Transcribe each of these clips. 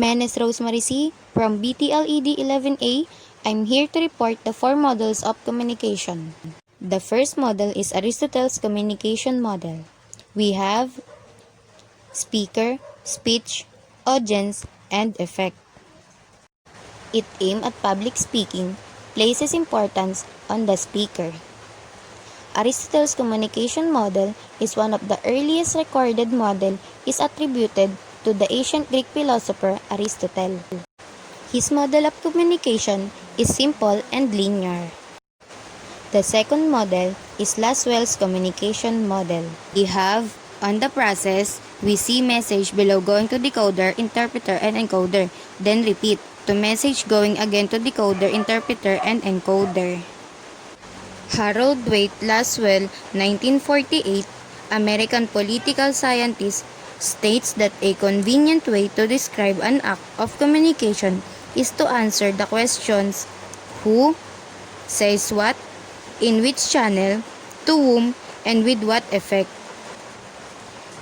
Menez Rosemarie from BTLED 11A. I'm here to report the four models of communication. The first model is Aristotle's communication model. We have speaker, speech, audience, and effect. It aims at public speaking, places importance on the speaker. Aristotle's communication model is one of the earliest recorded model is attributed to the ancient Greek philosopher Aristotle. His model of communication is simple and linear. The second model is Laswell's communication model. We have on the process, we see message below going to decoder, interpreter, and encoder, then repeat to message going again to decoder, interpreter, and encoder. Harold Waite Laswell, 1948, American political scientist, states that a convenient way to describe an act of communication is to answer the questions who, says what, in which channel, to whom, and with what effect.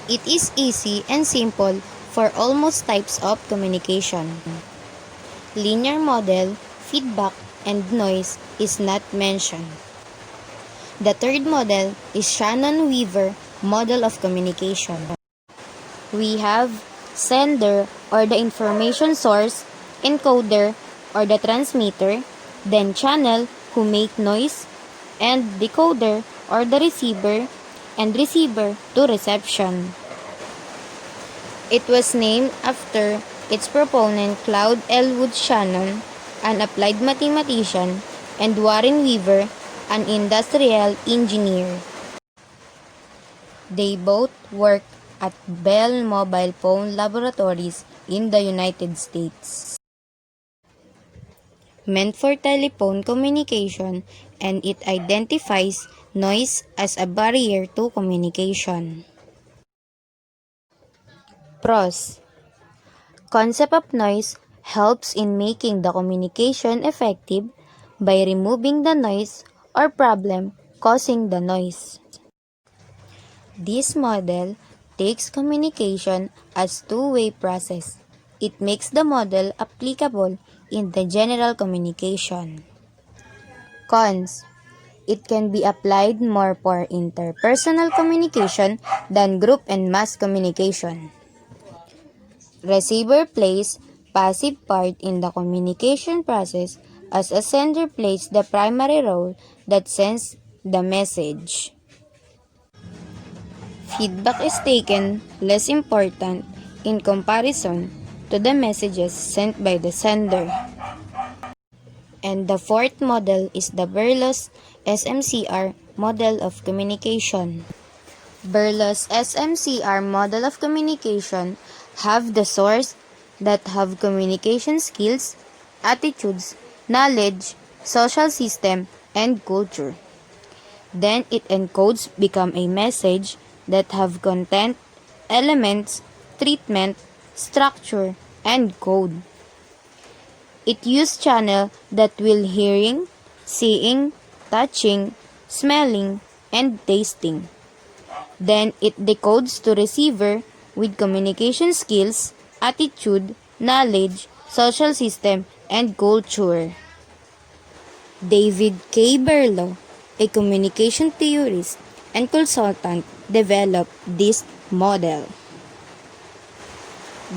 It is easy and simple for almost types of communication. Linear model, feedback, and noise is not mentioned. The third model is Shannon-Weaver model of communication. We have sender or the information source, encoder or the transmitter, then channel who make noise, and decoder or the receiver, and receiver to reception. It was named after its proponent Claude Elwood Shannon, an applied mathematician, and Warren Weaver, an industrial engineer. They both work at Bell Mobile Phone Laboratories in the United States. Meant for telephone communication, and it identifies noise as a barrier to communication. Pros. Concept of noise helps in making the communication effective by removing the noise or problem causing the noise. This model takes communication as two-way process. It makes the model applicable in the general communication. Cons. It can be applied more for interpersonal communication than group and mass communication. Receiver plays passive part in the communication process as a sender plays the primary role that sends the message. Feedback is taken less important in comparison to the messages sent by the sender. And the fourth model is the Berlow's SMCR model of communication. Berlow's SMCR model of communication have the source that have communication skills, attitudes, knowledge, social system, and culture. Then it encodes become a message that have content, elements, treatment, structure, and code. It use channel that will hearing, seeing, touching, smelling, and tasting. Then it decodes to receiver with communication skills, attitude, knowledge, social system, and culture. David K. Berlow, a communication theorist and consultant, developed this model.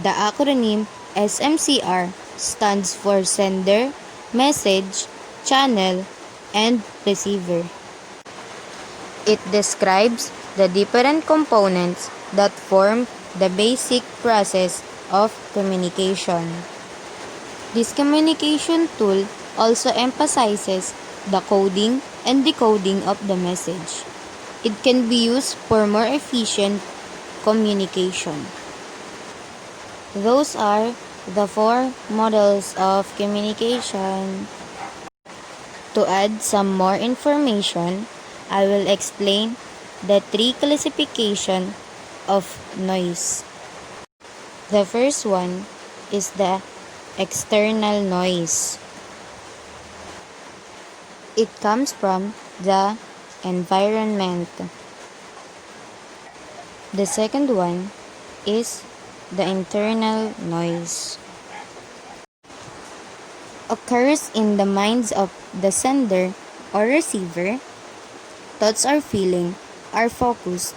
The acronym SMCR stands for sender, message, channel, and receiver. It describes the different components that form the basic process of communication. This communication tool also emphasizes the coding and decoding of the message. It can be used for more efficient communication. Those are the four models of communication. To add some more information, I will explain the three classification of noise. The first one is the external noise. It comes from the environment. The second one is the internal noise. occurs in the minds of the sender or receiver, thoughts or feeling are focused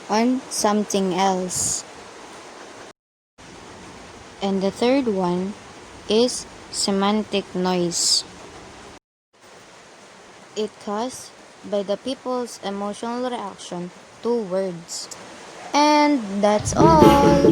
on something else. And the third one is semantic noise. It caused by the people's emotional reaction to words. And that's all.